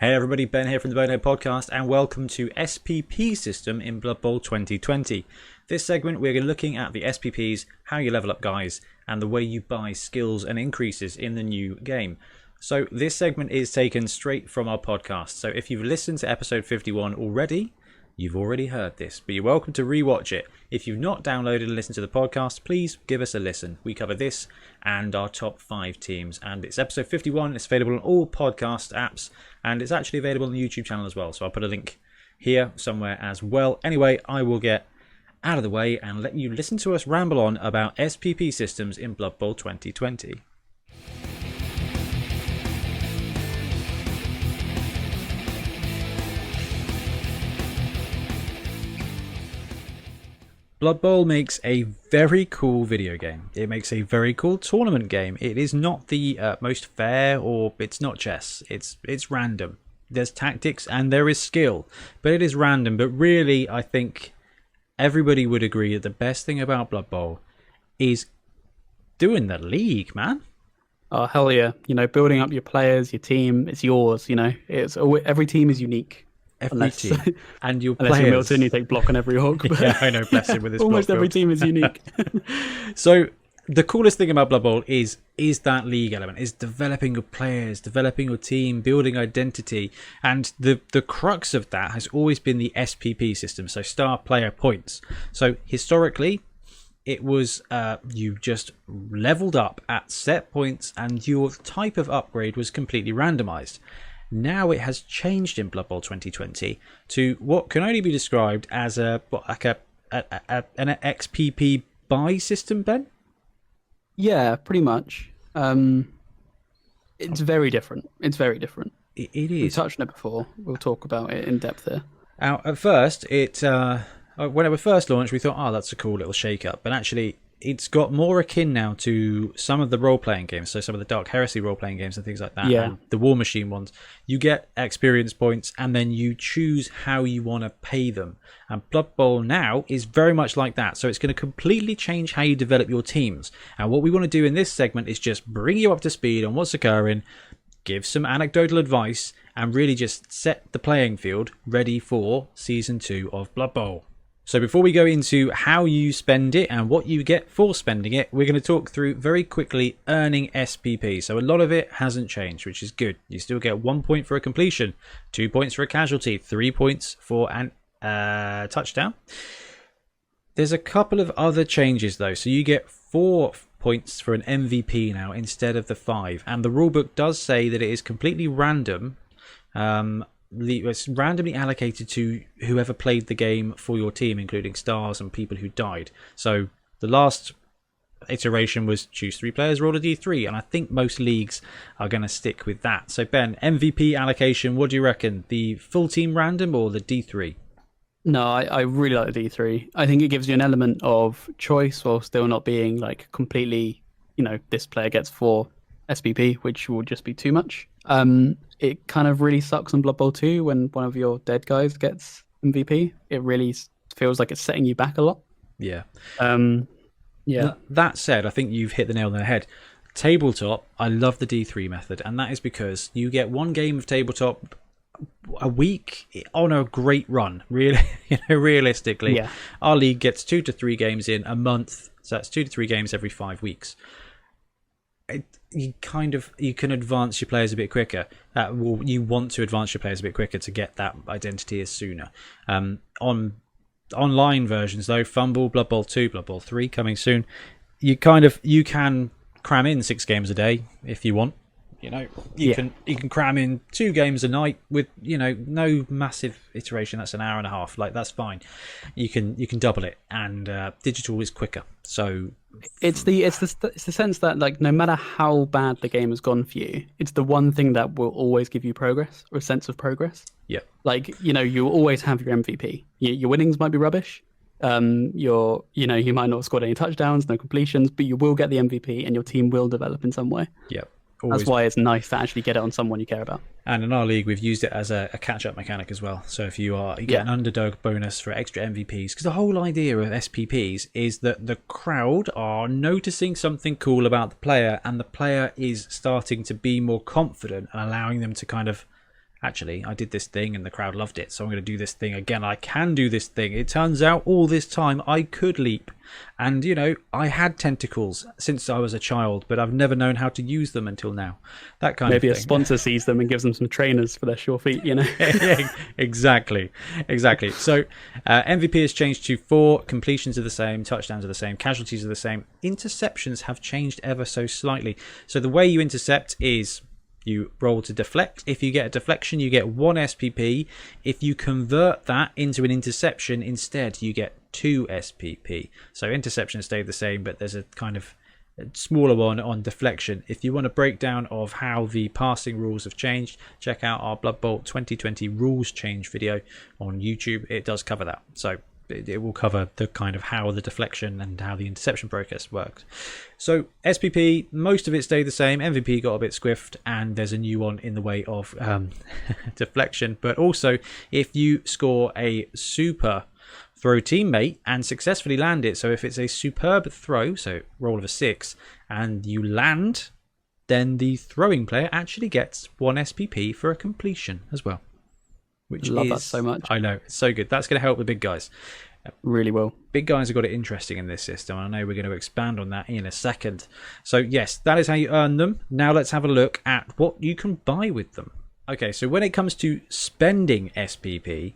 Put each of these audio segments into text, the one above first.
Hey everybody, Ben here from the Bonehead podcast, and welcome to SPP System in Blood Bowl 2020. This segment we're looking at the SPPs, how you level up guys, and the way you buy skills and increases in the new game. So this segment is taken straight from our podcast, so if you've listened to episode 51 already, you've already heard this, but you're welcome to rewatch it. If you've not downloaded and listened to the podcast, please give us a listen. We cover this and our top 5 teams, and it's episode 51. It's available on all podcast apps, and it's actually available on the YouTube channel as well, so I'll put a link here somewhere as well. Anyway, I will get out of the way and let you listen to us ramble on about SPP systems in Blood Bowl 2020. Blood Bowl makes a very cool video game. It makes a very cool tournament game. It is not the most fair, or it's not chess. It's random. There's tactics and there is skill, but it is random. But really, I think everybody would agree that the best thing about Blood Bowl is doing the league, man. Oh, hell yeah. You know, building up your players, your team, it's yours, you know. Every team is unique. Every team. And your unless players. You're Milton, you take block on every orc. But Yeah, I know, bless him with his almost block every build. team is unique. So the coolest thing about Blood Bowl is that league element, is developing your players, developing your team, building identity, and the crux of that has always been the SPP system, so star player points. So historically, it was you just leveled up at set points, and your type of upgrade was completely randomized. Now it has changed in Blood Bowl 2020 to what can only be described as an XPP buy system, Ben? Yeah, pretty much. It's very different. It's very different. It We've is. touched on it before. We'll talk about it in depth here. Now, at first, when it was first launched, we thought, oh, that's a cool little shake-up. But actually, it's got more akin now to some of the role-playing games, so some of the Dark Heresy role-playing games and things like that, Yeah. and the War Machine ones. You get experience points, and then you choose how you want to pay them. And Blood Bowl now is very much like that, so it's going to completely change how you develop your teams. And what we want to do in this segment is just bring you up to speed on what's occurring, give some anecdotal advice, and really just set the playing field ready for Season 2 of Blood Bowl. So before we go into how you spend it and what you get for spending it, we're going to talk through very quickly earning SPP. So a lot of it hasn't changed, which is good. You still get 1 point for a completion, 2 points for a casualty, 3 points for an touchdown. There's a couple of other changes though. So you get 4 points for an MVP now instead of the 5. And the rulebook does say that it is completely random. It's randomly allocated to whoever played the game for your team, including stars and people who died. So the last iteration was choose 3 players, roll a d3, and I think most leagues are going to stick with that. So Ben, MVP allocation, what do you reckon? The full team random or the d3? No, I really like the D3. I think it gives you an element of choice while still not being like completely, you know, this player gets 4 SPP, which will just be too much. It kind of really sucks on Blood Bowl 2 when one of your dead guys gets MVP. It really feels like it's setting you back a lot. Yeah. Yeah. That said, I think you've hit the nail on the head. Tabletop, I love the D3 method, and that is because you get 1 game of tabletop a week on a great run. Really, realistically, Yeah. Our league gets 2 to 3 games in a month, so that's 2 to 3 games every 5 weeks. You can advance your players a bit quicker. You want to advance your players a bit quicker to get that identity as sooner. On online versions though, Fumble, Blood Bowl 2, Blood Bowl 3 coming soon. You can cram in 6 games a day if you want. You know, you can cram in 2 games a night with, you know, no massive iteration. That's an hour and a half. Like, that's fine. You can double it, and digital is quicker. So It's the sense that, like, no matter how bad the game has gone for you, it's the one thing that will always give you progress, or a sense of progress. Yeah. Like, you know, you always have your MVP. Your winnings might be rubbish. You might not have scored any touchdowns, no completions, but you will get the MVP, and your team will develop in some way. Yeah. That's why it's nice to actually get it on someone you care about. And in our league, we've used it as a catch-up mechanic as well. So if you get an underdog bonus for extra MVPs, because the whole idea of SPPs is that the crowd are noticing something cool about the player, and the player is starting to be more confident and allowing them to kind of actually, I did this thing and the crowd loved it, so I'm going to do this thing again. I can do this thing. It turns out all this time I could leap. And, I had tentacles since I was a child, but I've never known how to use them until now. That kind Maybe of a thing. sponsor sees them and gives them some trainers for their sure feet, Exactly. So MVP has changed to 4, completions are the same, touchdowns are the same, casualties are the same. Interceptions have changed ever so slightly. So the way you intercept is you roll to deflect. If you get a deflection, you get 1 SPP. If you convert that into an interception instead, you get 2 SPP. So interception stayed the same, but there's a kind of smaller one on deflection. If you want a breakdown of how the passing rules have changed, check out our Blood Bowl 2020 rules change video on YouTube. It does cover that. So it will cover the kind of how the deflection and how the interception process works. So SPP, most of it stayed the same. MVP got a bit squiffed, and there's a new one in the way of deflection. But also, if you score a super throw teammate and successfully land it, so if it's a superb throw, so roll of a 6, and you land, then the throwing player actually gets 1 SPP for a completion as well. Which love that so much. I know, it's so good. That's going to help the big guys. Really will. Big guys have got it interesting in this system. I know we're going to expand on that in a second. So yes, that is how you earn them. Now let's have a look at what you can buy with them. Okay, so when it comes to spending SPP,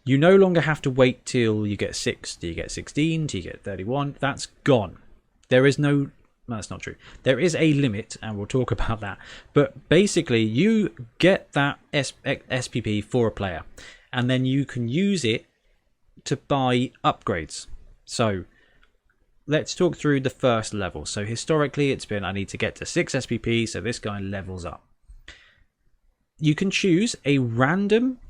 you no longer have to wait till you get 6, do you get 16, do you get 31? That's gone. There is no... No, that's not true. There is a limit, and we'll talk about that. But basically, you get that SPP for a player, and then you can use it to buy upgrades. So let's talk through the first level. So historically, it's been I need to get to 6 SPP, so this guy levels up. You can choose a random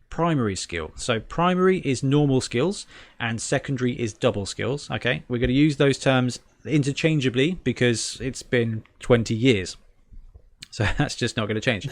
primary skill. So primary is normal skills, and secondary is double skills. Okay, we're going to use those terms interchangeably because it's been 20 years, so that's just not going to change.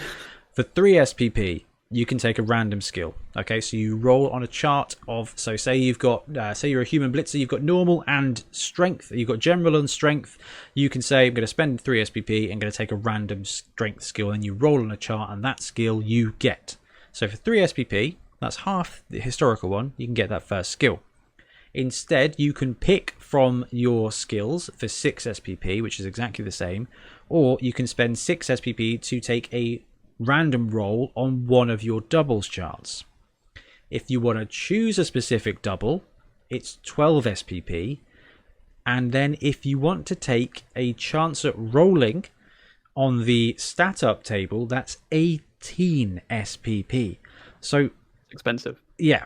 For 3 SPP, you can take a random skill. Okay, so you roll on a chart of, so say you've got say you're a human blitzer, you've got normal and strength, you've got general and strength. You can say I'm going to spend 3 SPP and going to take a random strength skill, and you roll on a chart, and that skill you get. So for 3 SPP, that's half the historical one, you can get that first skill. Instead, you can pick from your skills for 6 SPP, which is exactly the same, or you can spend 6 SPP to take a random roll on one of your doubles charts. If you want to choose a specific double, it's 12 SPP, and then if you want to take a chance at rolling on the stat up table, that's 18 SPP. So expensive. Yeah,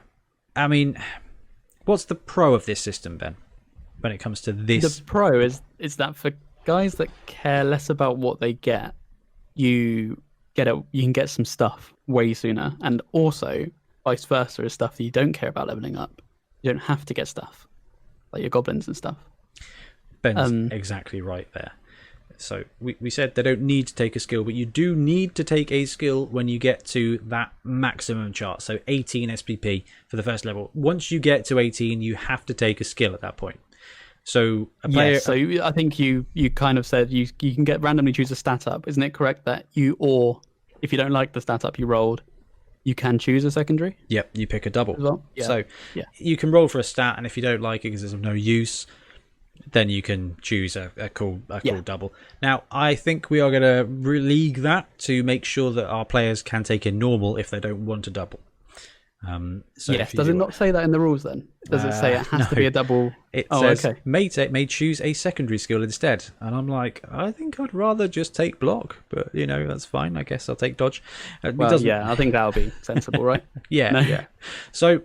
I mean, what's the pro of this system, Ben, when it comes to this? The pro is that for guys that care less about what they get, you can get some stuff way sooner, and also vice versa is stuff that you don't care about leveling up. You don't have to get stuff like your goblins and stuff. Ben's exactly right there. So we said they don't need to take a skill, but you do need to take a skill when you get to that maximum chart. So 18 SPP for the first level. Once you get to 18, you have to take a skill at that point. So a player... Yes, so I think you kind of said you can get randomly choose a stat up. Isn't it correct that or if you don't like the stat up you rolled, you can choose a secondary? Yep, you pick a double. As well? Yeah. So you can roll for a stat, and if you don't like it because it's of no use, then you can choose a cool double. Now, I think we are going to releague that to make sure that our players can take a normal if they don't want a double. Does it not say that in the rules then? Does it say it has to be a double? It says may choose a secondary skill instead. And I'm like, I think I'd rather just take block, but that's fine. I guess I'll take dodge. I think that'll be sensible, right? Yeah. So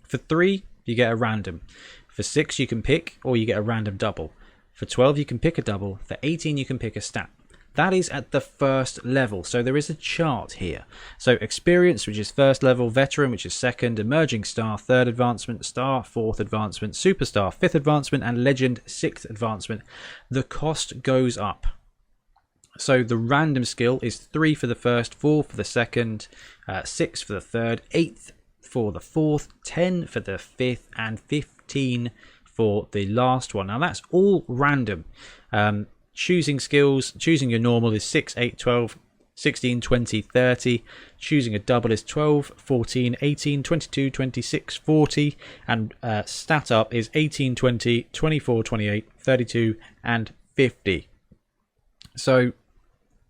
for 3, you get a random. For 6, you can pick, or you get a random double. For 12, you can pick a double. For 18, you can pick a stat. That is at the first level. So there is a chart here. So experience, which is first level, veteran, which is second, emerging star, third advancement, star, fourth advancement, superstar, fifth advancement, and legend, sixth advancement. The cost goes up. So the random skill is 3 for the first, 4 for the second, 6 for the third, 8 for the fourth, 10 for the fifth, and 15 for the last one. Now that's all random. Choosing skills, choosing your normal is 6, 8, 12. 16, 20, 30. Choosing a double is 12, 14, 18, 22, 26, 40. And stat up is 18, 20, 24, 28, 32, and 50. So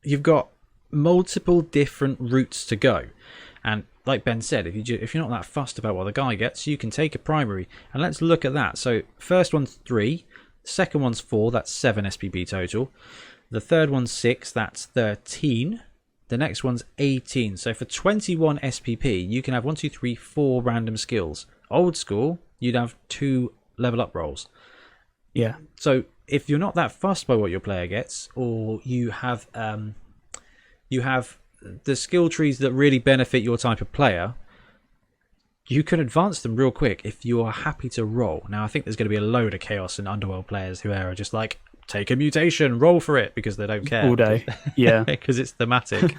you've got multiple different routes to go. And like Ben said, if you're not that fussed about what the guy gets, you can take a primary. And let's look at that. So first one's 3. Second one's 4. That's 7 SPP total. The third one's 6. That's 13. The next one's 18. So for 21 SPP, you can have 1, 2, 3, 4 random skills. Old school, you'd have 2 level up rolls. Yeah. So if you're not that fussed by what your player gets, or you have the skill trees that really benefit your type of player, you can advance them real quick if you are happy to roll. Now, I think there's going to be a load of Chaos and Underworld players who are just like, take a mutation, roll for it, because they don't care. All day. Yeah. Because it's thematic.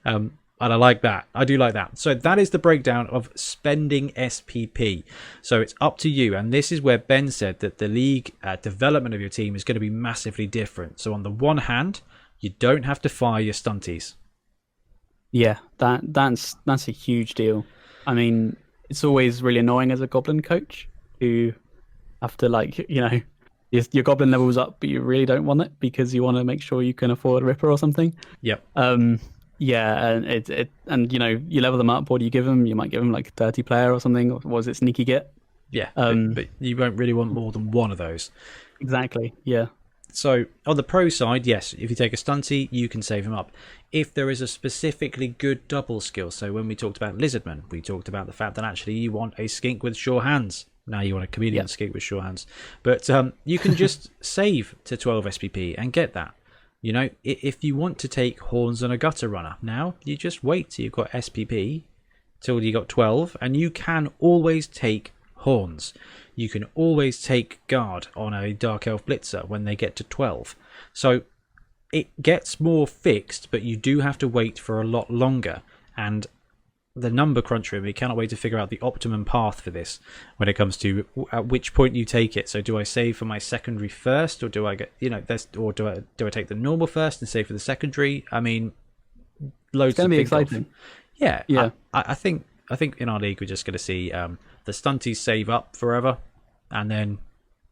And I like that. I do like that. So that is the breakdown of spending SPP. So it's up to you. And this is where Ben said that the league development of your team is going to be massively different. So on the one hand, you don't have to fire your stunties. Yeah, that's a huge deal. I mean, it's always really annoying as a goblin coach who have to, like, you know, your goblin level's up, but you really don't want it because you want to make sure you can afford a Ripper or something. Yep. Yeah, and and you know, you level them up. What do you give them? You might give them like a 30 player or something. Or was it sneaky get? Yeah, but you won't really want more than one of those. Exactly. Yeah. So on the pro side, yes, if you take a stunty, you can save him up. If there is a specifically good double skill, so when we talked about Lizardman, we talked about the fact that actually you want a skink with sure hands. Now you want a chameleon skink with sure hands. But you can just save to 12 SPP and get that. You know, if you want to take Horns on a Gutter Runner, now you just wait till you've got SPP, till you got 12, and you can always take Horns. You can always take Guard on a Dark Elf Blitzer when they get to 12. So it gets more fixed, but you do have to wait for a lot longer. And the number crunch room, we cannot wait to figure out the optimum path for this when it comes to at which point you take it. So do I save for my secondary first, or do I get, you know, or do I take the normal first and save for the secondary? I mean, loads. It's going to be exciting. Yeah, yeah. I think in our league we're just going to see the stunties save up forever, and then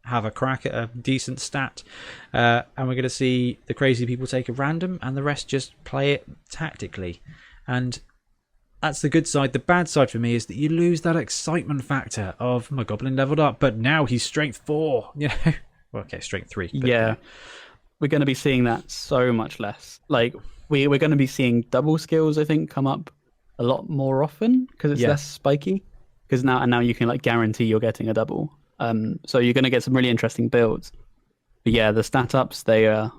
have a crack at a decent stat, and we're going to see the crazy people take a random, and the rest just play it tactically. And that's the good side. The bad side for me is that you lose that excitement factor of my goblin leveled up, but now he's strength 4. You know, well, okay, strength 3. But, yeah, we're going to be seeing that so much less. Like we're going to be seeing double skills, I think, come up a lot more often because it's less spiky. Because now you can like guarantee you're getting a double. So you're going to get some really interesting builds. But yeah, the stat ups, they are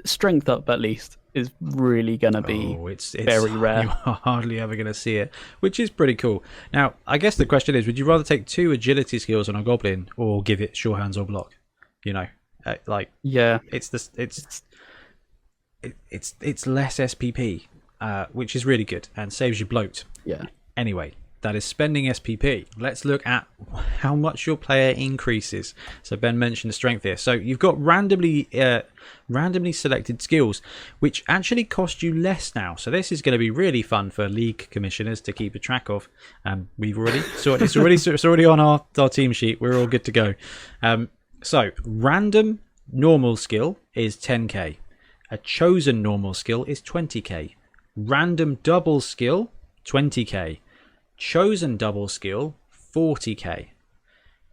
strength up at least is really going to be it's very rare. You are hardly ever going to see it, which is pretty cool. Now, I guess the question is, would you rather take 2 agility skills on a goblin or give it sure hands or block? You know, it's less SPP, which is really good and saves you bloat. Yeah. Anyway, that is spending SPP. Let's look at how much your player increases. So Ben mentioned the strength here. So you've got randomly selected skills, which actually cost you less now. So this is going to be really fun for league commissioners to keep a track of. We've already sorted. It's already on our team sheet. We're all good to go. So random normal skill is 10k. A chosen normal skill is 20k. Random double skill 20k. Chosen double skill 40k.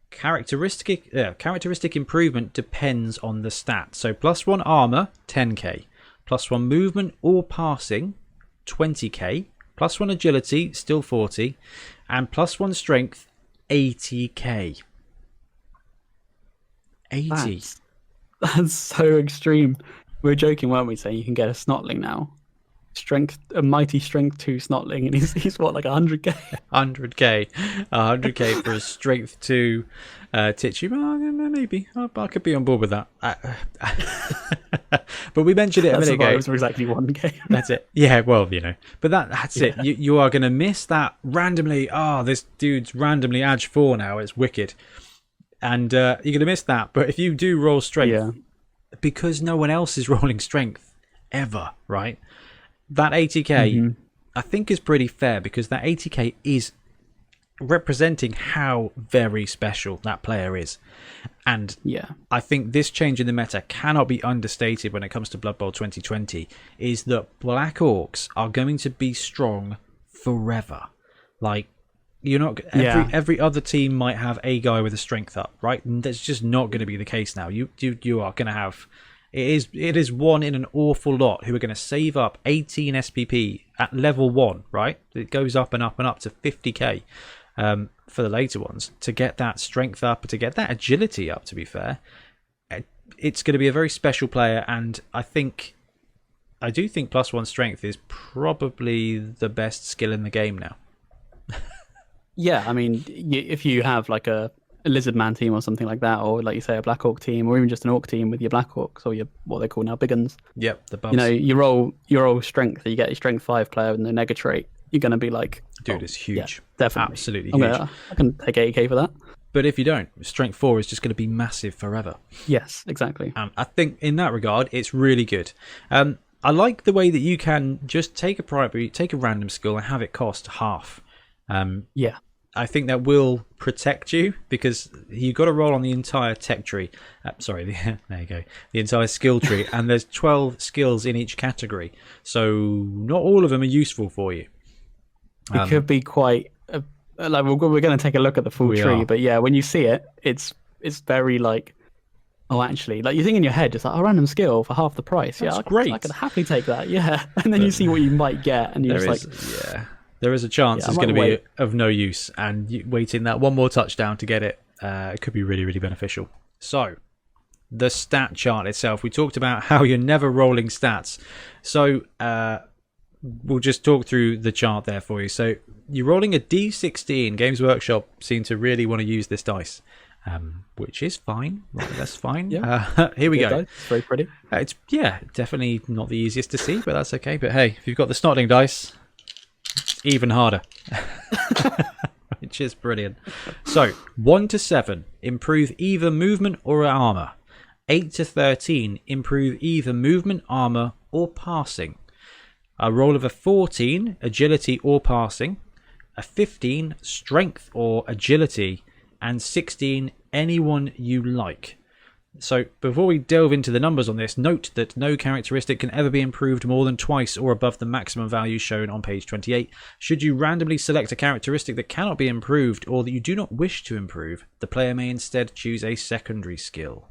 Characteristic improvement depends on the stat. So +1 armor 10k, +1 movement or passing 20k, +1 agility still 40, and +1 strength 80k. 80. That's so extreme. We were joking, weren't we, saying you can get a Snotling now. A mighty strength 2 Snotling, and he's what, like 100k? 100k for a strength 2 Titchy. Maybe I could be on board with that. But we mentioned it a minute ago. It was exactly 1k. That's it. Yeah, well, you know, but that's it. You are going to miss that randomly. This dude's randomly Edge 4 now. It's wicked, and you're going to miss that. But if you do roll strength, because no one else is rolling strength ever, right? that 80k, Hmm. I think, is pretty fair because that 80k is representing how very special that player is. And Yeah. I think this change in the meta cannot be understated when it comes to Blood Bowl 2020, is that Black Orcs are going to be strong forever. Like, you're not Yeah. every other team might have a guy with a strength up, right? And that's just not going to be the case now. You are going to have, it is one in an awful lot who are going to save up 18 SPP at level 1, right? It goes up and up and up to 50k. For the later ones, to get that strength up, to get that agility up, to be fair, it's going to be a very special player. And I do think +1 strength is probably the best skill in the game now. Yeah, I mean, if you have like a lizard man team or something like that, or like you say, a black orc team, or even just an orc team with your black orcs or your what they call now big uns. Yep, the bumps. You know, you roll strength, you get your strength 5 player with no nega trait. You're going to be like, Dude, it's huge. Yeah, definitely. Absolutely huge. I can take 80k for that. But if you don't, strength 4 is just going to be massive forever. Yes, exactly. I think in that regard, it's really good. I like the way that you can just take a random skill and have it cost half. Yeah. I think that will protect you because you've got to roll on the entire tech tree. There you go. The entire skill tree. And there's 12 skills in each category. So not all of them are useful for you. It could be quite like we're going to take a look at the full tree, but yeah, when you see it, it's very like, oh, actually, like you think in your head, it's like a random skill for half the price. That's yeah, great. I could happily take that. Yeah, and then you see what you might get, and you're just like, there is a chance it's going to wait. be of no use, and waiting that one more touchdown to get it, it could be really, really beneficial. So, the stat chart itself, we talked about how you're never rolling stats. So, we'll just talk through the chart there for you. So, you're rolling a D16. Games Workshop seem to really want to use this dice, which is fine. Right, that's fine. Yeah. Here we go. Dice. Very pretty. It's definitely not the easiest to see, but that's okay. But hey, if you've got the Snotling dice, it's even harder. Which is brilliant. So 1 to 7, improve either movement or armor. 8 to 13, improve either movement, armor, or passing. A roll of a 14, agility or passing. A 15, strength or agility. And 16, anyone you like. So before we delve into the numbers on this, note that no characteristic can ever be improved more than twice or above the maximum value shown on page 28. Should you randomly select a characteristic that cannot be improved or that you do not wish to improve, the player may instead choose a secondary skill.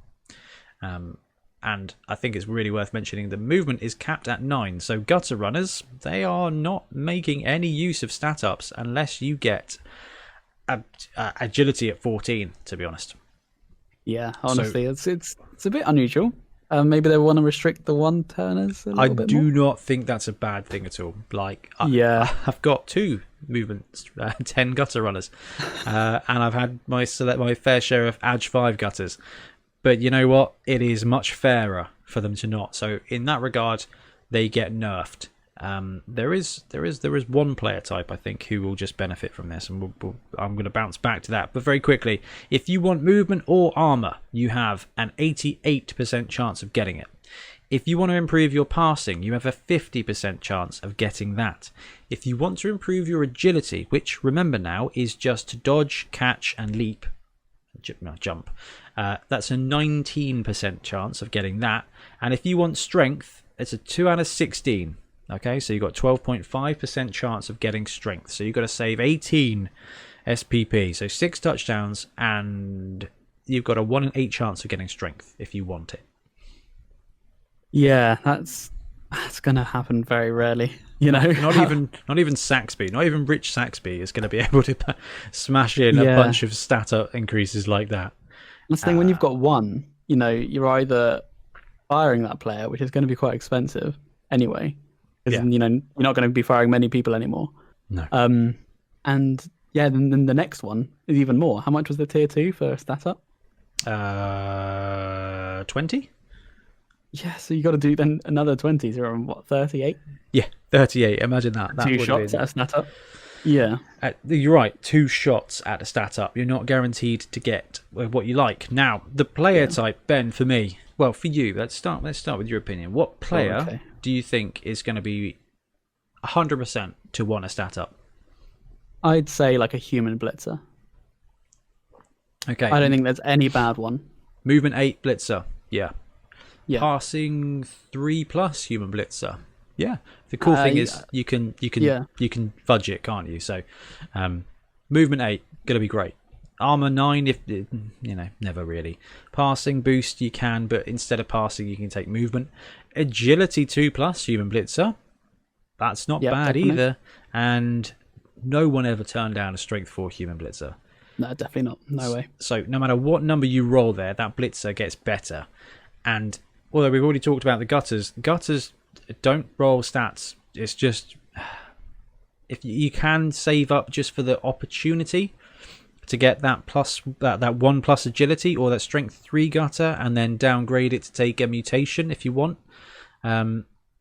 And I think it's really worth mentioning the movement is capped at 9. So gutter runners, they are not making any use of stat ups unless you get agility at 14, to be honest. Yeah, honestly, it's a bit unusual. Maybe they want to restrict the one turners a little bit more. I do not think that's a bad thing at all. Like, I've got 2 movements, 10 gutter runners, and I've had my fair share of Ag 5 gutters. But you know what? It is much fairer for them to not. So in that regard, they get nerfed. There is one player type I think who will just benefit from this, and I'm going to bounce back to that. But very quickly, if you want movement or armor, you have an 88% chance of getting it. If you want to improve your passing, you have a 50% chance of getting that. If you want to improve your agility, which remember now is just dodge, catch, and leap, jump, that's a 19% chance of getting that. And if you want strength, it's a 2 out of 16. Okay, so you've got 12.5% chance of getting strength. So you've got to save 18 SPP. So 6 touchdowns, and you've got a 1 in 8 chance of getting strength if you want it. Yeah, that's going to happen very rarely. You know, not even Saxby, not even Rich Saxby is going to be able to smash in a bunch of stat increases like that. That's the thing, when you've got 1, you know, you're either firing that player, which is going to be quite expensive anyway. Because you know you're not going to be firing many people anymore. No. And yeah, then the next one is even more. How much was the tier 2 for stat up? 20. Yeah, so you got to do then another 20. So you're on what, 38? Yeah, 38. Imagine that. 2 shots at a stat up. Yeah. You're right. 2 shots at a stat up. You're not guaranteed to get what you like. Now, the player type, Ben, for me, well, for you, let's start with your opinion. What player do you think is going to be 100% to want a stat up? I'd say like a human blitzer. Okay. I don't think there's any bad one. Movement 8 blitzer. Yeah. Yeah. Passing 3+ human blitzer. Yeah. The cool thing is you can fudge it, can't you? So movement 8 gonna be great. Armor 9, if never really. Passing boost you can, but instead of passing you can take movement. Agility 2+ human blitzer. That's not bad definitely. Either. And no one ever turned down a strength 4 human blitzer. No, definitely not. No way. So no matter what number you roll there, that blitzer gets better. And although we've already talked about the gutters don't roll stats. It's just if you can save up just for the opportunity to get that plus that 1+ agility or that strength 3 gutter, and then downgrade it to take a mutation if you want.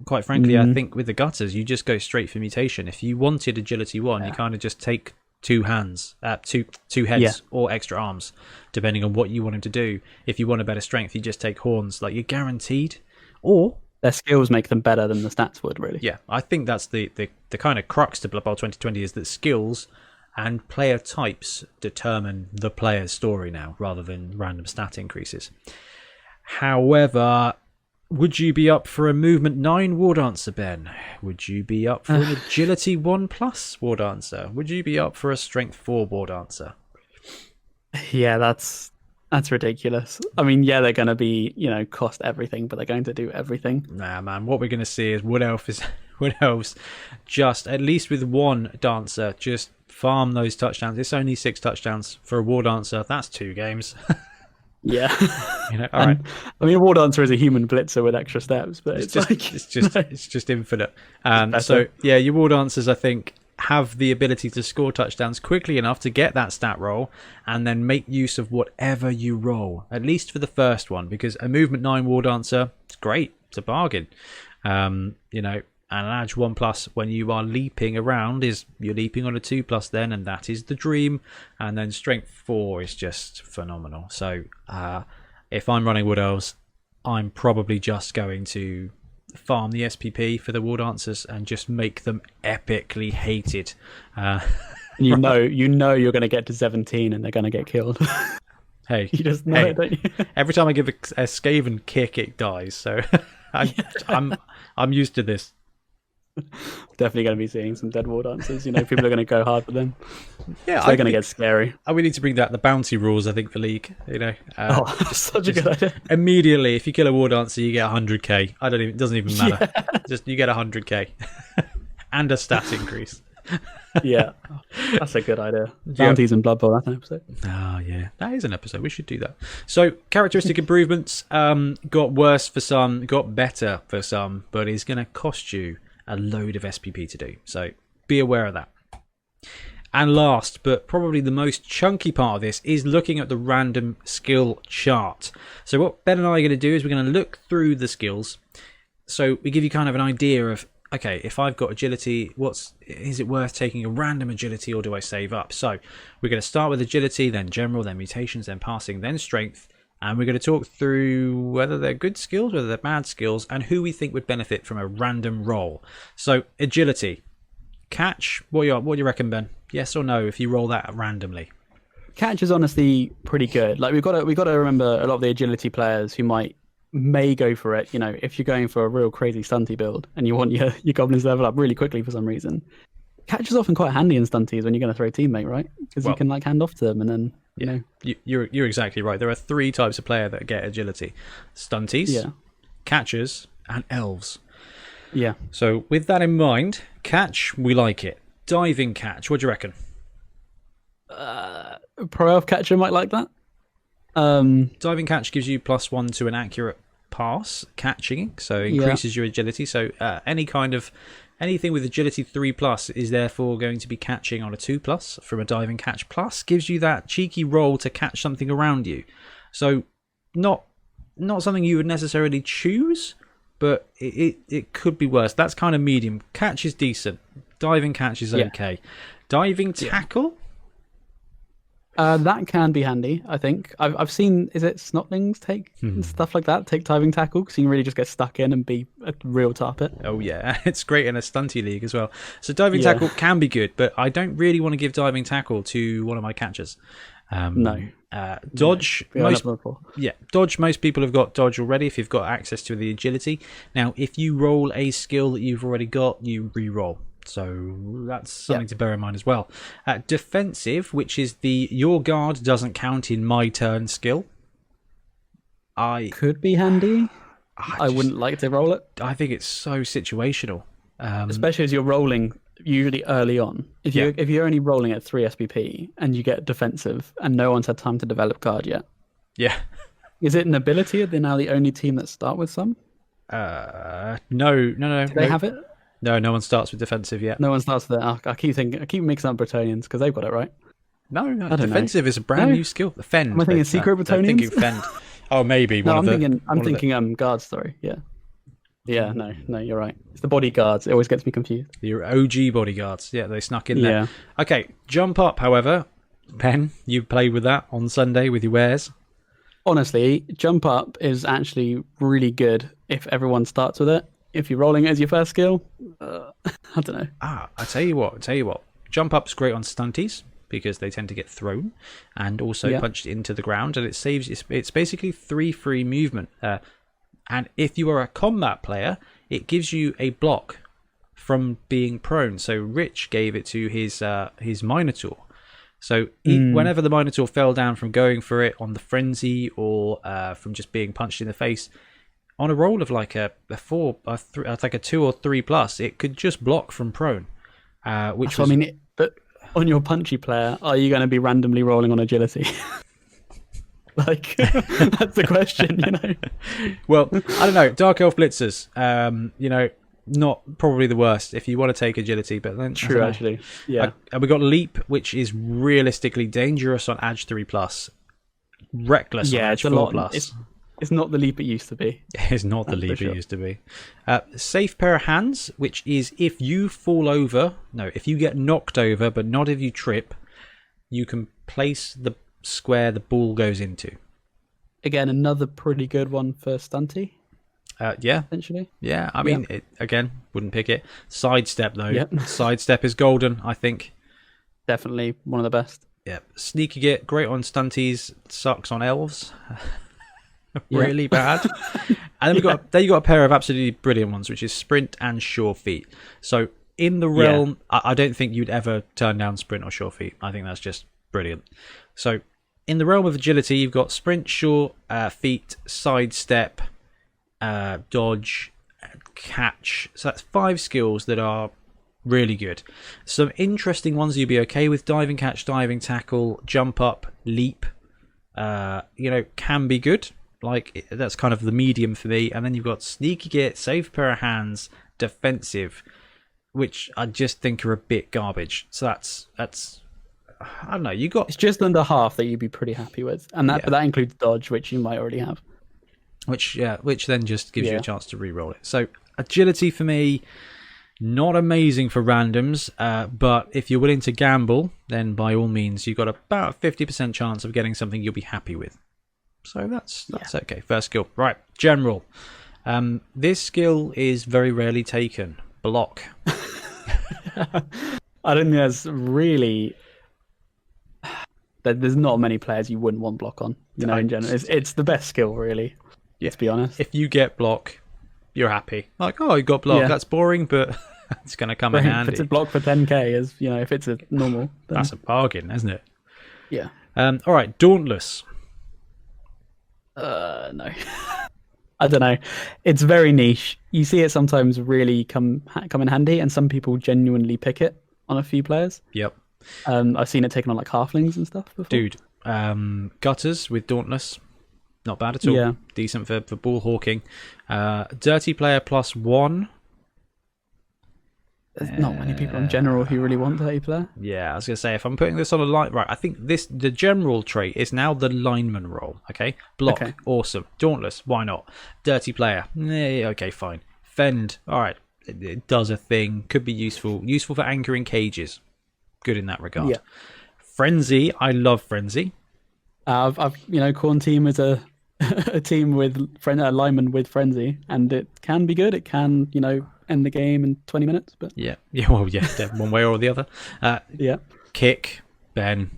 Quite frankly, I think with the gutters you just go straight for mutation. If you wanted agility 1, you kind of just take 2 hands, two heads or extra arms, depending on what you want him to do. If you want a better strength, you just take horns. Like, you're guaranteed. Or their skills make them better than the stats would, really. Yeah, I think that's the kind of crux to Blood Bowl 2020 is that skills and player types determine the player's story now, rather than random stat increases. However, would you be up for a movement 9 war dancer, Ben? Would you be up for an agility 1+ war dancer? Would you be up for a strength 4 war dancer? Yeah, that's ridiculous. I mean, yeah, they're going to be, cost everything, but they're going to do everything. Nah, man. What we're going to see is Wood Elves just, at least with one dancer, just farm those touchdowns. It's only 6 touchdowns for a war dancer. That's 2 games. Yeah. All right. I mean, a war dancer is a human blitzer with extra steps, but it's just infinite. So yeah, your war dancers, I think, have the ability to score touchdowns quickly enough to get that stat roll, and then make use of whatever you roll, at least for the first one, because a movement 9 war dancer, it's great, it's a bargain. And an edge 1+ when you are leaping around you're leaping on a 2+ then, and that is the dream. And then strength 4 is just phenomenal. So if I'm running Wood Elves, I'm probably just going to farm the SPP for the war dancers and just make them epically hated. You know you're going to get to 17 and they're going to get killed. Hey, you just know it, don't you? Every time I give a Skaven kick, it dies. So I'm used to this. Definitely going to be seeing some dead war dancers. People are going to go hard for them. Yeah, so they're going to get scary. We need to bring the bounty rules, I think, for League. Such a good idea. Immediately, if you kill a war dancer, you get 100k. It doesn't even matter. Yeah. Just you get 100k and a stat increase. Yeah, that's a good idea. Bounties and Blood Bowl, that's an episode. Oh yeah, that is an episode. We should do that. So characteristic improvements got worse for some, got better for some, but is going to cost you a load of SPP to do. So be aware of that. And last, but probably the most chunky part of this, is looking at the random skill chart. So what Ben and I are going to do is we're going to look through the skills. So we give you kind of an idea of, okay, if I've got agility, is it worth taking a random agility, or do I save up? So we're going to start with agility, then general, then mutations, then passing, then strength. And we're going to talk through whether they're good skills, whether they're bad skills, and who we think would benefit from a random roll. So agility. Catch, what do you reckon, Ben? Yes or no if you roll that randomly? Catch is honestly pretty good. Like we've got to remember a lot of the agility players who may go for it. If you're going for a real crazy stunty build and you want your goblins level up really quickly for some reason, catch is often quite handy in stunties when you're going to throw a teammate, right? Because you can hand off to them and then you're exactly right. There are 3 types of player that get agility: stunties, catchers, and elves. Yeah. So with that in mind, catch, we like it. Diving catch, what do you reckon? Pro elf catcher might like that. Diving catch gives you +1 to an accurate pass catching, so increases your agility. So anything with agility 3+ is therefore going to be catching on a 2+ from a diving catch, plus gives you that cheeky roll to catch something around you. So not something you would necessarily choose, but it could be worse. That's kind of medium. Catch is decent. Diving catch is okay. Diving tackle? That can be handy, I think. I've seen, is it snotlings take stuff like that, take diving tackle, because you can really just get stuck in and be a real tarpit. Oh yeah, it's great in a stunty league as well. So diving Yeah. tackle can be good, but I don't really want to give diving tackle to one of my catchers. No. Dodge, Yeah, most level 4. dodge. Most people have got dodge already. If you've got access to the agility, now if you roll a skill that you've already got, you re-roll. So that's something to bear in mind as well. Defensive, which is the your guard doesn't count in my turn skill. Could be handy. I wouldn't like to roll it, I think it's so situational. especially as you're rolling usually early on. If you're only rolling at 3 SPP and you get defensive and no one's had time to develop guard yet. Yeah. Is it an ability? Are they now the only team that start with some? No. Do they have it? No, no one starts with defensive yet. No one starts with it. I keep mixing up Bretonians because they've got it right. No, don't defensive is a brand new skill. The fend. Am I thinking secret I'm Bretonians? thinking fend. Oh, maybe. No, I'm thinking guards. Sorry, yeah. Yeah, no, you're right. It's the bodyguards. It always gets me confused. Your OG bodyguards. Yeah, they snuck in there. Yeah. Okay, jump up, however. Ben, you played with that on Sunday with your wares. Honestly, jump up is actually really good if everyone starts with it. If you're rolling it as your first skill, I don't know. I tell you what. Jump up's great on stunties because they tend to get thrown and also punched into the ground, and it saves. It's basically 3 free movement. And if you are a combat player, it gives you a block from being prone. So Rich gave it to his Minotaur. So whenever the Minotaur fell down from going for it on the frenzy or from just being punched in the face, on a roll of like a 4, like a 2 or 3 plus, it could just block from prone. But on your punchy player, are you going to be randomly rolling on agility? Like, that's the question, you know. Well, I don't know. Dark Elf Blitzers, not probably the worst if you want to take agility, but then true, actually, yeah. And we got Leap, which is realistically dangerous on Edge 3+, reckless on Edge 4+. It's not the leap it used to be. It's not the leap it used to be. Safe pair of hands, which is if you fall over, if you get knocked over, but not if you trip, you can place the square the ball goes into. Again, another pretty good one for stunty. Essentially. Yeah, I mean, again, wouldn't pick it. Sidestep, though. Yep. Sidestep is golden, I think. Definitely one of the best. Yeah. Sneaky Git, great on stunties, sucks on elves. Really bad. And then you got a pair of absolutely brilliant ones, which is Sprint and Sure Feet. So in the realm, I don't think you'd ever turn down Sprint or Sure Feet. I think that's just brilliant. So in the realm of agility, you've got Sprint, Sure Feet, Sidestep, Dodge, Catch. So that's 5 skills that are really good. Some interesting ones you'd be okay with: Diving Catch, Diving Tackle, Jump Up, Leap. Can be good. Like, that's kind of the medium for me. And then you've got Sneaky Git, Safe Pair of Hands, Defensive, which I just think are a bit garbage. So that's I don't know. It's just under half that you'd be pretty happy with, and but that includes Dodge, which you might already have. Which then just gives you a chance to re-roll it. So agility for me, not amazing for randoms, but if you're willing to gamble, then by all means, you've got about a 50% chance of getting something you'll be happy with. So that's okay. First skill. Right, general. This skill is very rarely taken. Block. I don't think there's really... There's not many players you wouldn't want block on, in general. It's the best skill, really, to be honest. If you get block, you're happy. Like, oh, you got block. That's boring, but it's going to come in handy. If it's a block for 10k, if it's a normal... Then... That's a bargain, isn't it? Yeah. All right, Dauntless. No. I don't know. It's very niche. You see it sometimes really come in handy, and some people genuinely pick it on a few players. Yep. I've seen it taken on like halflings and stuff before. Dude, Gutters with Dauntless, not bad at all. Yeah. Decent for ball hawking. Dirty Player +1. There's not many people in general who really want Dirty Player. Yeah, I was going to say, if I'm putting this on a line... Right, I think the general trait is now the lineman role, okay? Block, awesome. Dauntless, why not? Dirty Player, okay, fine. Fend, all right, it does a thing, could be useful. Useful for anchoring cages. Good in that regard. Yeah. Frenzy, I love Frenzy. I've Corn team is a a team with lineman with frenzy, and it can be good. It can end the game in 20 minutes, but Yeah, yeah, well, yeah, one way or the other. yeah. Kick, Ben,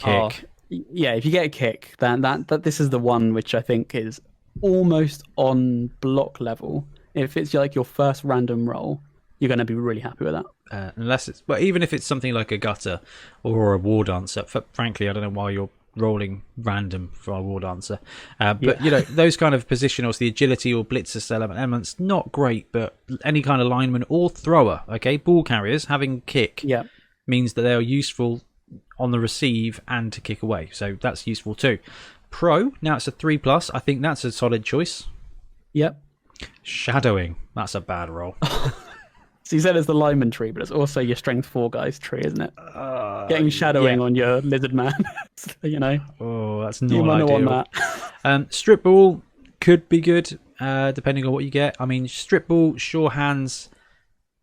Oh, kick. yeah. If you get a kick, then that this is the one which I think is almost on block level. If it's like your first random roll, you're going to be really happy with that. Unless it's, but even if it's something like a gutter or a war dancer, frankly, I don't know why you're rolling random for a war dancer. But those kind of positionals, the agility or blitzer elements, not great. But any kind of lineman or thrower, okay, ball carriers having kick Yeah. means that they are useful on the receive and to kick away. So that's useful too. Pro, now it's a 3+. I think that's a solid choice. Yep. Shadowing, that's a bad roll. So you said it's the lineman tree, but it's also your strength 4 guys tree, isn't it? Getting shadowing on your lizard man, Oh, that's you not might not ideal. want that. Strip ball could be good, depending on what you get. I mean, strip ball, sure hands,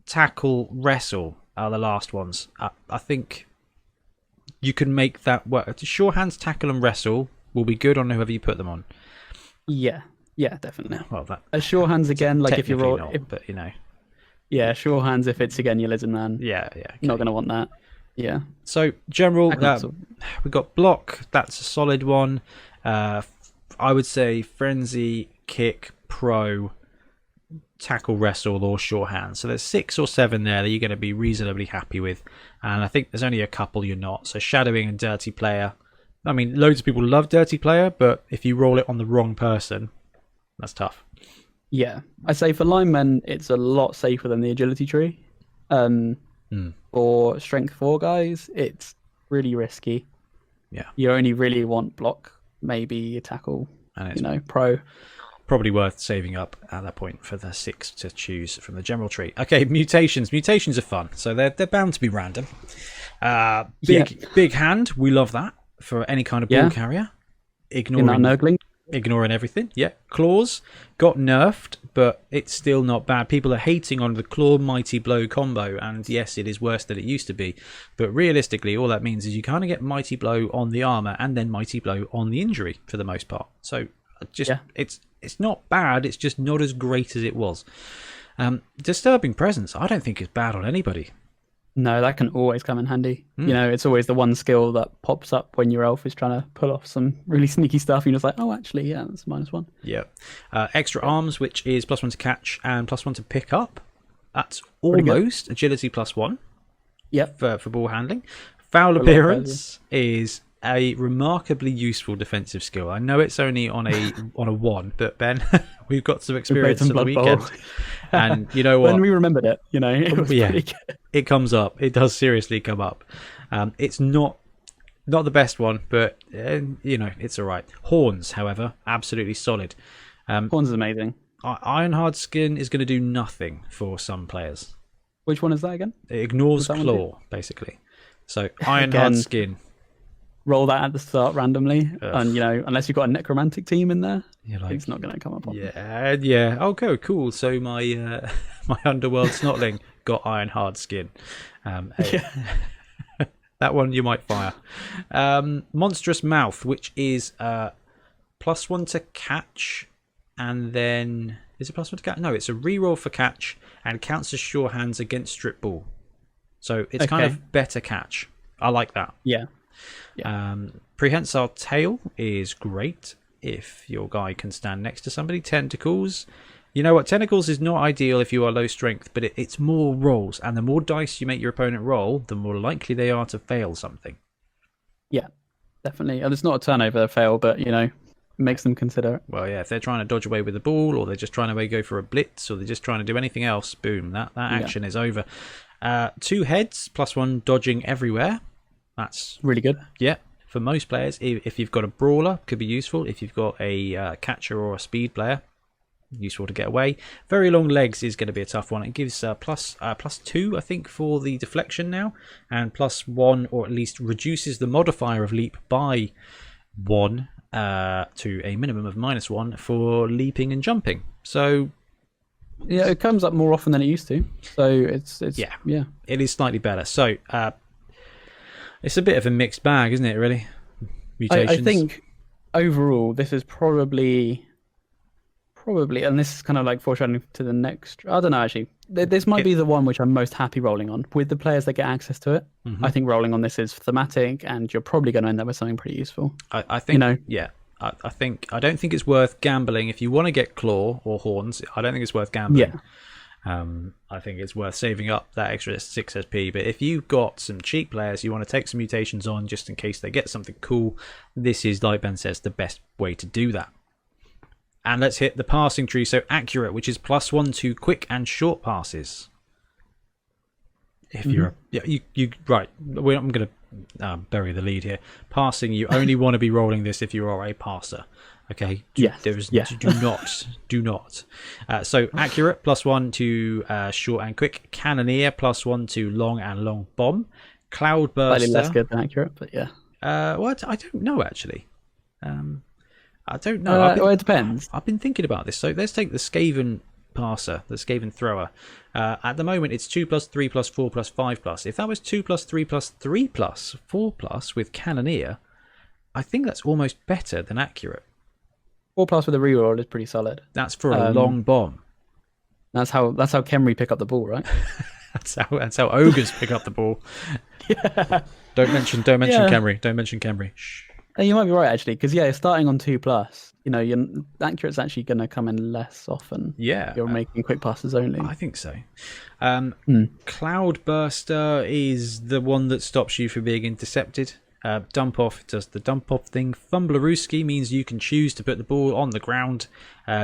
tackle, wrestle are the last ones. I think you can make that work. Sure hands, tackle, and wrestle will be good on whoever you put them on. Yeah, definitely. Well, that Sure hands again, like if you roll, not, but yeah, sure hands if it's again your lizard man. yeah, okay. Not going to want that. Yeah. So general, we got block. That's a solid one. I would say frenzy, kick, pro, tackle, wrestle, or sure hands. So there's 6 or 7 there that you're going to be reasonably happy with, and I think there's only a couple you're not. So shadowing and dirty player. I mean, loads of people love dirty player, but if you roll it on the wrong person, that's tough. Yeah, I say for linemen, it's a lot safer than the agility tree. For strength 4 guys, it's really risky. Yeah, you only really want block, maybe a tackle, and it's pro. Probably worth saving up at that point for the 6 to choose from the general tree. Okay, mutations. Mutations are fun, so they're bound to be random. Big hand, we love that for any kind of ball carrier. Ignoring everything. Yeah. Claws got nerfed, but it's still not bad. People are hating on the claw mighty blow combo, and yes, it is worse than it used to be. But realistically, all that means is you kind of get mighty blow on the armor and then mighty blow on the injury for the most part. So it's not bad. It's just not as great as it was. Disturbing presence, I don't think is bad on anybody. No, that can always come in handy. It's always the one skill that pops up when your elf is trying to pull off some really sneaky stuff. You're just like, oh, actually, yeah, that's -1. Yeah. Extra arms, which is +1 to catch and +1 to pick up. That's almost agility +1. Yep. For ball handling. Foul appearance is a remarkably useful defensive skill. I know it's only on a 1, but Ben, we've got some experience on the weekend. And you know what? When we remembered it, it was pretty good. It comes up. It does seriously come up. It's not the best one, but it's all right. Horns, however, absolutely solid. Horns is amazing. Ironhard Skin is going to do nothing for some players. Which one is that again? It ignores claw, basically. So Ironhard Skin. Roll that at the start randomly, and unless you've got a necromantic team in there, it's not going to come up. Yeah. Okay, cool. So my my underworld snotling got Ironhard Skin. That one you might fire. Monstrous Mouth, which is +1 to catch, and then is it +1 to catch? No, it's a reroll for catch and counts as sure hands against strip ball. So it's kind of better catch. I like that. Yeah. Prehensile tail is great if your guy can stand next to somebody. Tentacles, you know what, tentacles is not ideal if you are low strength, but it's more rolls, and the more dice you make your opponent roll, the more likely they are to fail something. Yeah, definitely. And it's not a turnover fail, but makes them consider it. Well, yeah, if they're trying to dodge away with the ball, or they're just trying to go for a blitz, or they're just trying to do anything else, boom, that action is over. 2 heads +1 dodging everywhere. That's really good. Yeah, for most players. If you've got a brawler, could be useful. If you've got a catcher or a speed player, useful to get away. Very long legs is going to be a tough one. It gives +2, I think, for the deflection now, and +1, or at least reduces the modifier of leap by 1 to a minimum of -1 for leaping and jumping. So yeah, it comes up more often than it used to. So it's it is slightly better. So It's a bit of a mixed bag, isn't it? Really, I mutations. think overall this is probably, and this is kind of like foreshadowing to the next. I don't know actually. This might be the one which I'm most happy rolling on with the players that get access to it. Mhm. I think rolling on this is thematic, and you're probably going to end up with something pretty useful. I think, yeah. I don't think it's worth gambling if you want to get claw or horns. I don't think it's worth gambling. Yeah. I think it's worth saving up that extra 6 SP. But if you've got some cheap players, you want to take some mutations on just in case they get something cool, this is, like Ben says, the best way to do that. And let's hit the passing tree. So accurate, which is +1 to quick and short passes. If you're you right, I'm going to bury the lead here. Passing, you only want to be rolling this if you are a passer. Okay. Do not. So accurate +1 to short and quick. Cannoneer +1 to long and long bomb. Cloudburster. Slightly less good than accurate, but yeah. What? I don't know actually. I don't know. Well, it depends. I've been thinking about this. So let's take the Skaven passer, the Skaven thrower. At the moment, it's 2+, 3+, 4+, 5+. If that was 2+, 3+, 3+, 4+ with Cannoneer, I think that's almost better than accurate. 4+ with a reroll is pretty solid. That's for a long bomb. That's how Khemri pick up the ball, right? that's how ogres pick up the ball. Yeah. Don't mention Khemri. Don't mention Khemri. Shh. You might be right actually, because starting on 2+, your accurate's actually going to come in less often. Yeah, you're making quick passes only. I think so. Cloudburster is the one that stops you from being intercepted. Dump off does the dump off thing. Fumblerooski means you can choose to put the ball on the ground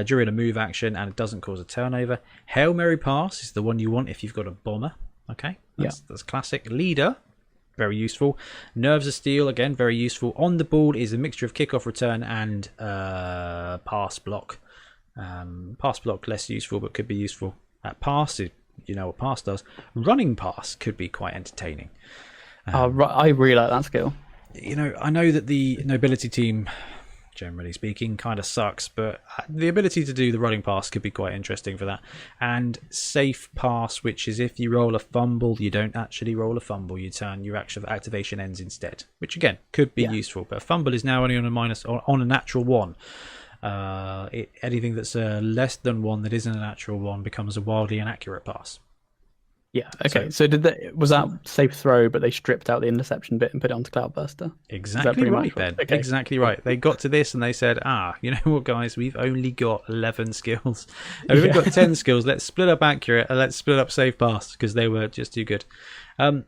during a move action, and it doesn't cause a turnover. Hail Mary Pass is the one you want if you've got a bomber. Okay, that's classic. Leader, very useful. Nerves of Steel, again, very useful. On the ball is a mixture of kickoff, return, and pass block. Pass block, less useful, but could be useful. Pass, you know what pass does. Running pass could be quite entertaining. I really like that skill. I know that the nobility team, generally speaking, kind of sucks, but the ability to do the running pass could be quite interesting for that. And safe pass, which is if you roll a fumble, you don't actually roll a fumble, you turn your actual activation ends instead, which again could be useful. But a fumble is now only on a natural 1. Anything that's less than 1 that isn't a natural 1 becomes a wildly inaccurate pass. Yeah. Okay. So was that safe throw, but they stripped out the interception bit and put it onto Cloudburster? Exactly right, Ben. Okay. Exactly right. They got to this and they said, you know what, guys? We've only got 11 skills. We've only got 10 skills. Let's split up accurate and let's split up safe pass because they were just too good. I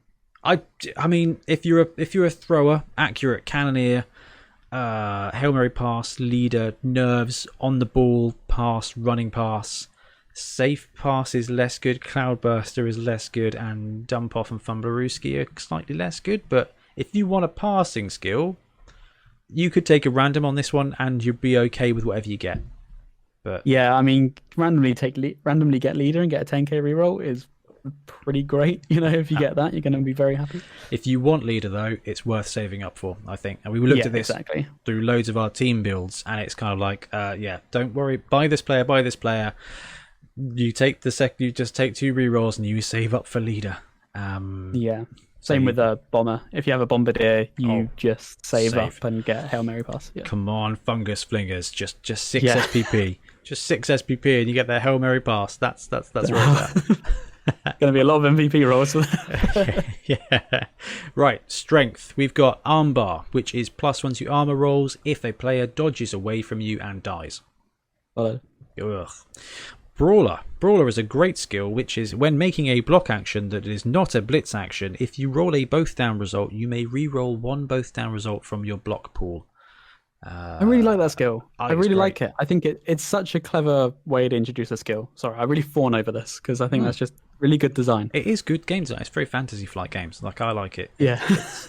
mean, if you're a thrower, accurate, cannoneer, Hail Mary pass, leader, nerves, on the ball, pass, running pass. Safe pass is less good, Cloudburster is less good, and Dump Off and Fumblerooski are slightly less good. But if you want a passing skill, you could take a random on this one and you'd be okay with whatever you get. But yeah, I mean, randomly get leader and get a 10k reroll is pretty great. If you get that, you're going to be very happy. If you want leader, though, it's worth saving up for, I think. And we looked at this through loads of our team builds, and it's kind of like, don't worry, buy this player. You take you just take 2 rerolls and you save up for leader. Same with a bomber. If you have a bombardier, you just save up and get Hail Mary pass. Yeah. Come on, fungus flingers, just 6 SPP, just 6 SPP, and you get their Hail Mary pass. That's where it's at. Going to be a lot of MVP rolls. Yeah. Right, strength. We've got armbar, which is +1 to armor rolls if a player dodges away from you and dies. Ugh. Brawler. Brawler is a great skill, which is when making a block action that is not a blitz action, if you roll a both down result, you may re-roll 1 both down result from your block pool. I really like that skill. I really like it. I think it's such a clever way to introduce a skill. Sorry, I really fawn over this because I think that's just really good design. It is good game design. It's very Fantasy Flight games. I like it. Yeah. It's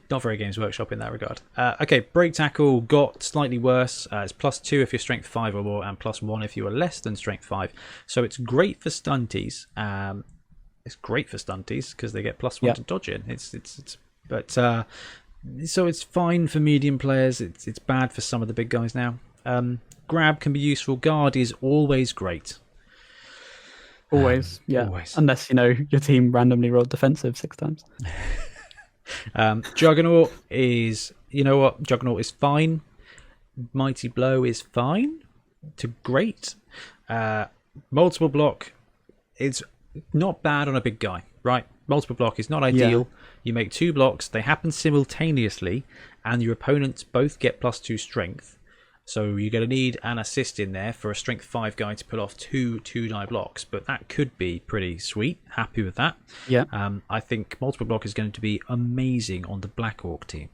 not very Games Workshop in that regard. Okay, break tackle got slightly worse. It's +2 if you're strength 5 or more, and +1 if you are less than strength 5. So it's great for stunties. It's great for stunties because they get +1 to dodge in. So it's fine for medium players. It's bad for some of the big guys now. Grab can be useful. Guard is always great. Always. Unless your team randomly rolled defensive 6 times. Juggernaut is, you know what? Juggernaut is fine. Mighty Blow is fine to great. Multiple block is not bad on a big guy, right? Multiple block is not ideal. You make 2 blocks, they happen simultaneously, and your opponents both get +2 strength. So you're going to need an assist in there for a strength 5 guy to pull off 2/2 blocks, but that could be pretty sweet. Happy with that. Yeah. I think multiple block is going to be amazing on the Black Orc team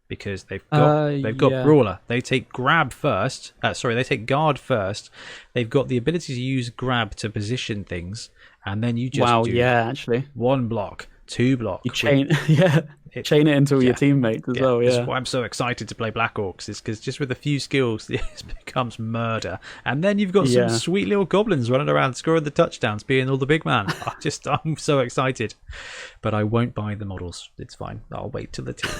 because they've got Brawler. They take grab first. They take guard first. They've got the ability to use grab to position things, and then you just do actually 1 block, 2 block. You chain, chain it into your teammates as well. Yeah, that's why I'm so excited to play Black Orcs, is because just with a few skills, it becomes murder. And then you've got some sweet little goblins running around scoring the touchdowns, being all the big man. I'm so excited, but I won't buy the models. It's fine. I'll wait till the team.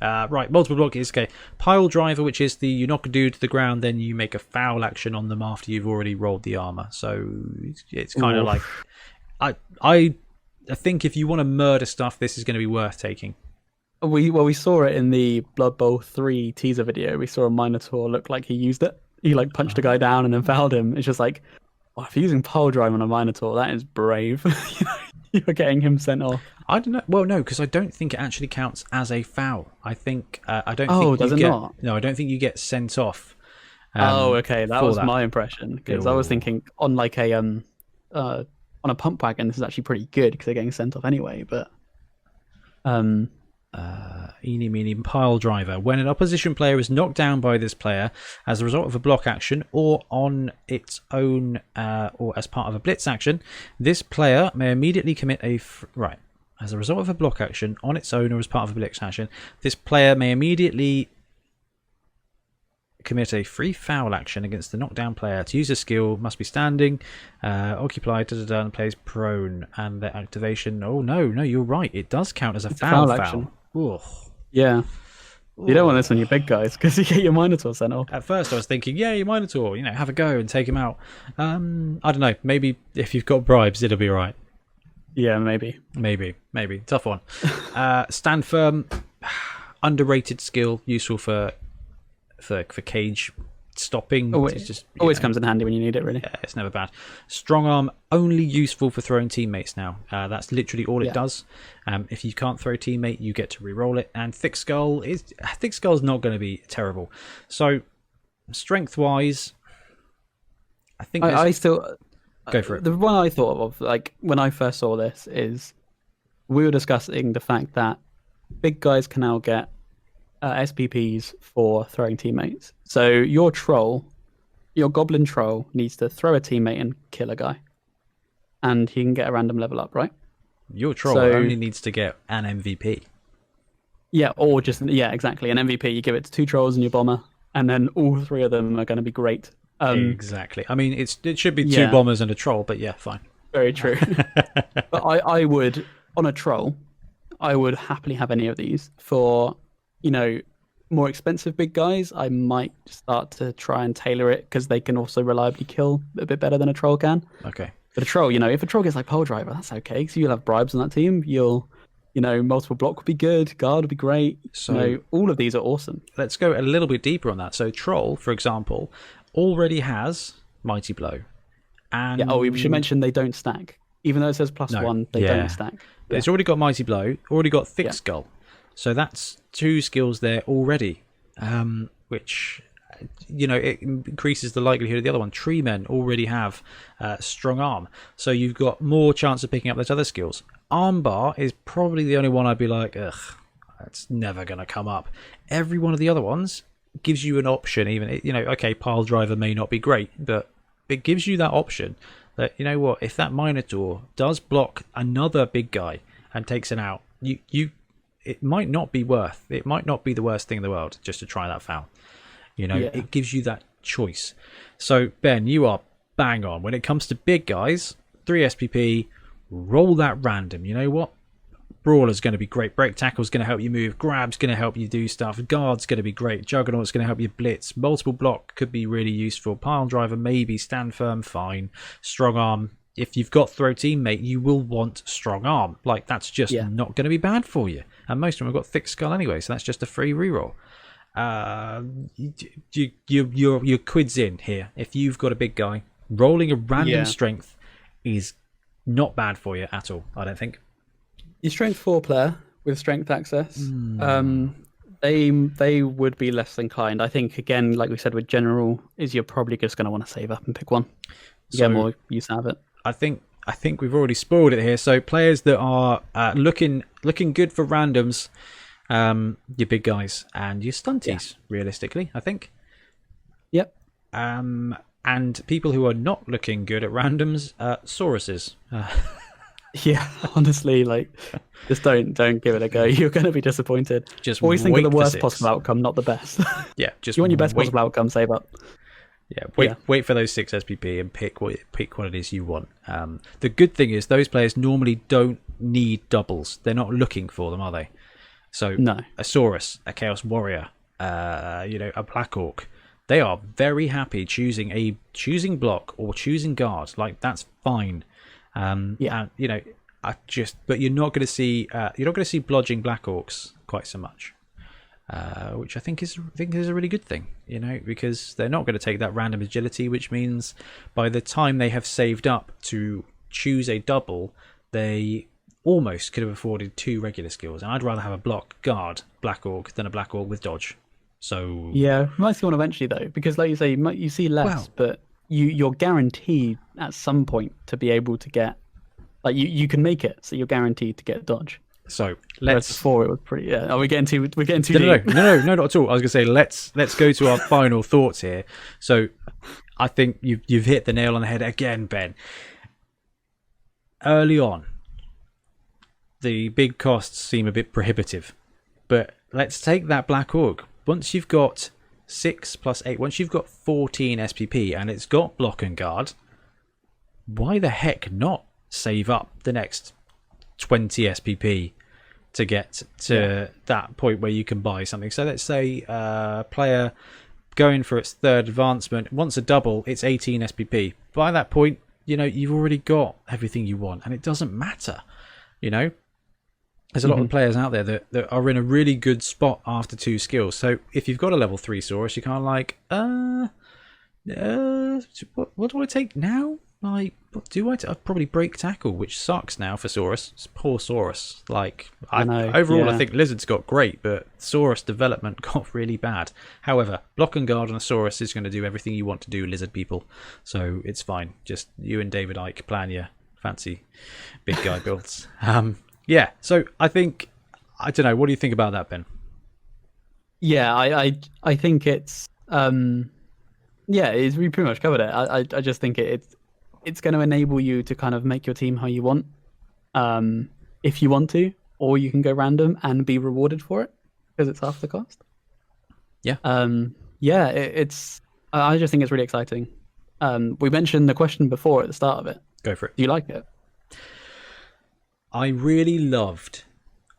Right, multiple block is okay. Pile driver, which is you knock a dude to the ground, then you make a foul action on them after you've already rolled the armor. So it's kind of like I think if you want to murder stuff, this is going to be worth taking. We saw it in the Blood Bowl 3 teaser video. We saw a Minotaur look like he used it. He punched a guy down and then fouled him. It's just like, if you're using pile drive on a Minotaur, that is brave. You're getting him sent off. I don't know. Well, no, because I don't think it actually counts as a foul. I think I don't. Oh, does it not? No, I don't think you get sent off. Okay, that was my impression, because I was thinking on on a pump wagon, this is actually pretty good because they're getting sent off anyway. But eeny, meeny, pile driver. When an opposition player is knocked down by this player as a result of a block action or on its own or as part of a blitz action, this player may immediately commit As a result of a block action on its own or as part of a blitz action, this player may immediately commit a free foul action against the knockdown player. To use a skill, must be standing, occupied, and plays prone. And the activation. Oh no, you're right. It does count as a foul action. Ooh. Yeah. Ooh. You don't want this on your big guys because you get your Minotaur sent off. At first, I was thinking, your Minotaur, have a go and take him out. I don't know. Maybe if you've got bribes, it'll be right. Yeah, maybe. Tough one. Stand firm. Underrated skill, useful for cage stopping. Always comes in handy when you need it, really. Yeah, it's never bad. Strong arm, only useful for throwing teammates now. That's literally all it does. If you can't throw a teammate, you get to re-roll it. And thick skull's not going to be terrible. So strength wise, I think I still go for it. The one I thought of, when I first saw this, is we were discussing the fact that big guys can now get SPPs for throwing teammates. So your goblin troll needs to throw a teammate and kill a guy, and he can get a random level up, right? Your troll only needs to get an MVP. Yeah, or exactly, an MVP. You give it to 2 trolls and your bomber, and then all 3 of them are going to be great. Exactly. I mean, it should be 2 bombers and a troll, but yeah, fine. Very true. But I would, on a troll, I would happily have any of these. For more expensive big guys, I might start to try and tailor it because they can also reliably kill a bit better than a troll can. Okay. But a troll, if a troll gets like pole driver, that's okay. So you'll have bribes on that team. You'll, multiple block would be good. Guard would be great. So all of these are awesome. Let's go a little bit deeper on that. So troll, for example, already has Mighty Blow. And we should mention they don't stack. Even though it says +1, they don't stack. But it's already got Mighty Blow, already got Thick Skull. So that's 2 skills there already, which, it increases the likelihood of the other one. Tree Men already have Strong Arm, so you've got more chance of picking up those other skills. Armbar is probably the only one I'd be like, ugh, that's never going to come up. Every one of the other ones gives you an option, even, Pile Driver may not be great, but it gives you that option that, if that Minotaur does block another big guy and takes it out, it might not be the worst thing in the world just to try that foul. It gives you that choice. So Ben, you are bang on when it comes to big guys. 3 SPP, roll that random. You know what? Brawler's going to be great. Break tackle's going to help you move. Grab's going to help you do stuff. Guard's going to be great. Juggernaut's going to help you blitz. Multiple block could be really useful. Pile driver maybe. Stand firm, fine. Strong arm, if you've got throw teammate, you will want strong arm. Like, that's just not going to be bad for you. And most of them have got thick skull anyway, so that's just a free reroll. Your quid's in here. If you've got a big guy, rolling a random strength is not bad for you at all, I don't think. Your strength 4 player with strength access, they would be less inclined. I think, again, like we said with general, is you're probably just going to want to save up and pick one. Get more use out of it. I think we've already spoiled it here. So players that are looking good for randoms, your big guys and your stunties, realistically, I think. Yep. And people who are not looking good at randoms, Sauruses. Yeah, honestly, like, just don't give it a go. You're going to be disappointed. Just always think of the worst possible outcome, not the best. Yeah, just you want your best possible outcome, save up. Yeah, wait for those 6 SPP and pick what it is you want. The good thing is those players normally don't need doubles. They're not looking for them, are they? So no. A Saurus, a Chaos Warrior, a Black Orc, they are very happy choosing block or choosing guard. Like, that's fine. And, but you're not going to see blodging Black Orcs quite so much. Which I think is a really good thing, because they're not going to take that random agility, which means by the time they have saved up to choose a double, they almost could have afforded 2 regular skills. And I'd rather have a block guard Black Orc than a Black Orc with dodge. So yeah, we might see one eventually though, because like you say, you see less, but you're guaranteed at some point to be able to get, like, you can make it, so you're guaranteed to get dodge. So let's. Before it was pretty. Yeah. Are we getting too? We're getting too deep. No, not at all. I was gonna say let's go to our final thoughts here. So I think you've hit the nail on the head again, Ben. Early on, the big costs seem a bit prohibitive, but let's take that Black Orc. Once you've got 6 plus 8, once you've got 14 SPP and it's got block and guard, why the heck not save up the next 20 SPP to get to that point where you can buy something? So let's say a player going for its 3rd advancement wants a double, it's 18 SPP. By that point, you've already got everything you want, and it doesn't matter. There's a lot of players out there that are in a really good spot after 2 skills. So if you've got a level 3 Saurus, you're kind of like, what do I take now? Like, what do I? I'd probably break tackle, which sucks now for Saurus. It's poor Saurus. Like, overall, I think Lizard's got great, but Saurus development got really bad. However, block and guard on a Saurus is going to do everything you want to do, Lizard people. So it's fine. Just you and David Icke plan your fancy big guy builds. Yeah. So I think, I don't know. What do you think about that, Ben? Yeah, I think it's we pretty much covered it. I just think it's going to enable you to kind of make your team how you want, if you want to, or you can go random and be rewarded for it because it's half the cost. Yeah. It's. I just think it's really exciting. We mentioned the question before at the start of it. Go for it. Do you like it? I really loved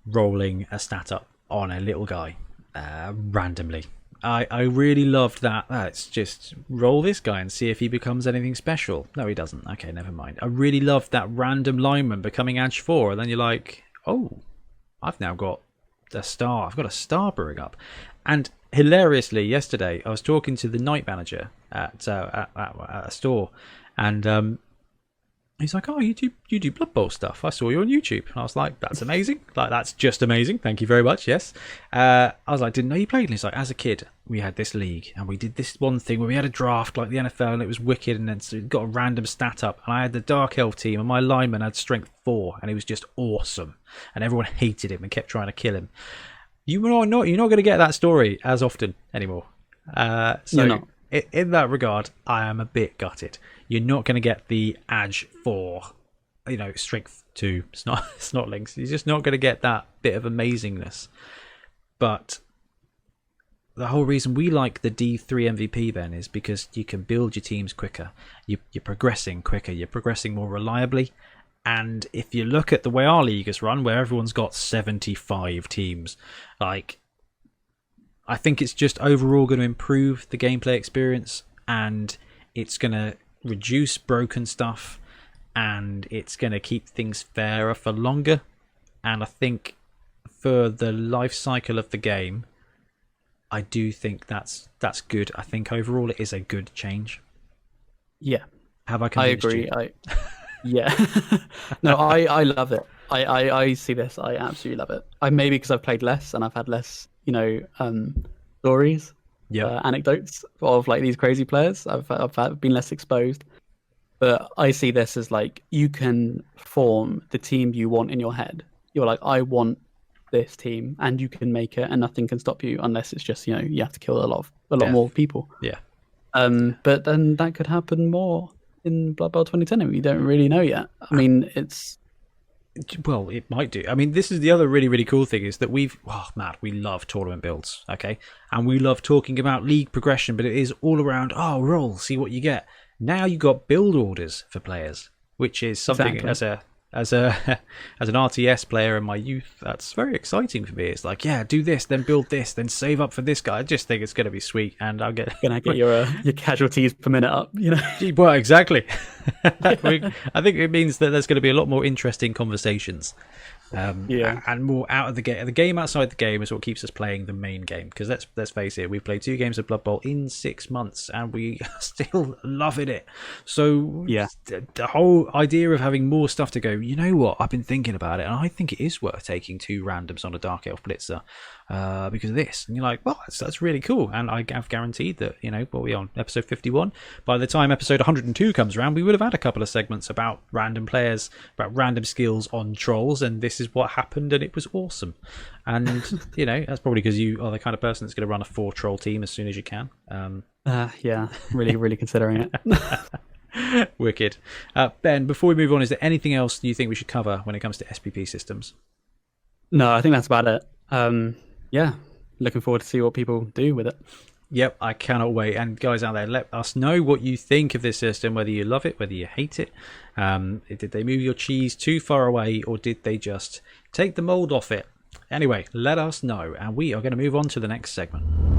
rolling a stat up on a little guy randomly. I really loved that. Let's just roll this guy and see if he becomes anything special. No, he doesn't. Okay, never mind. I really loved that random lineman becoming Edge 4, and then you're like, oh, I've now got a star. I've got a star brewing up. And hilariously, yesterday, I was talking to the night manager at a store, and he's like, oh, you do Blood Bowl stuff. I saw you on YouTube. And I was like, that's amazing. Like, that's just amazing. Thank you very much. Yes. I was like, didn't know you played. And he's like, as a kid, we had this league and we did this one thing where we had a draft like the NFL and it was wicked, and then so it got a random stat up. And I had the Dark Elf team and my lineman had strength 4 and he was just awesome. And everyone hated him and kept trying to kill him. You're not going to get that story as often anymore. You're not. In that regard, I am a bit gutted. You're not going to get the Edge 4, strength 2 snotlings. You're just not going to get that bit of amazingness. But the whole reason we like the D3 MVP, Ben, is because you can build your teams quicker. You're progressing quicker. You're progressing more reliably. And if you look at the way our league is run, where everyone's got 75 teams, like, I think it's just overall going to improve the gameplay experience, and it's going to reduce broken stuff, and it's going to keep things fairer for longer. And I think for the life cycle of the game, I do think that's good. I think overall it is a good change. Yeah, Have I I convinced agree. you? Yeah. No, I love it. I see this. I absolutely love it. I maybe because I've played less and I've had less, stories, Yep. anecdotes of like these crazy players. Been less exposed, but I see this as like you can form the team you want in your head. You're like, I want this team, and you can make it, and nothing can stop you unless it's just you have to kill a lot more Death. people. Yeah. But then that could happen more in Blood Bowl 2010, and we don't really know yet. I mean, it's Well, it might do. I mean, this is the other really, really cool thing is that Matt, we love tournament builds, okay? And we love talking about league progression, but it is all around, roll, see what you get. Now you got build orders for players, which is something exactly. as a as an RTS player in my youth, that's very exciting for me. It's like, yeah, do this, then build this, then save up for this guy. I just think it's going to be sweet, and I'll get Gonna get your casualties per minute up, Well, exactly. I think it means that there's going to be a lot more interesting conversations, Yeah. and more out of the game. The game outside the game is what keeps us playing the main game. Because let's face it, we've played 2 games of Blood Bowl in 6 months, and we are still loving it. So Yeah. the whole idea of having more stuff to go. You know what? I've been thinking about it, and I think it is worth taking 2 randoms on a Dark Elf Blitzer. Because of this, and you're like, well, that's really cool, and I have guaranteed that what are we on episode 51? By the time episode 102 comes around, we would have had a couple of segments about random players, about random skills on trolls, and this is what happened, and it was awesome. And that's probably because you are the kind of person that's going to run a 4 troll team as soon as you can. Yeah. Really, really considering it. Wicked. Ben, before we move on, is there anything else you think we should cover when it comes to SPP systems? No, I think that's about it. Yeah, looking forward to see what people do with it. Yep, I cannot wait. And guys out there, let us know what you think of this system, whether you love it, whether you hate it. Did they move your cheese too far away, or did they just take the mold off it? Anyway, let us know, and we are going to move on to the next segment.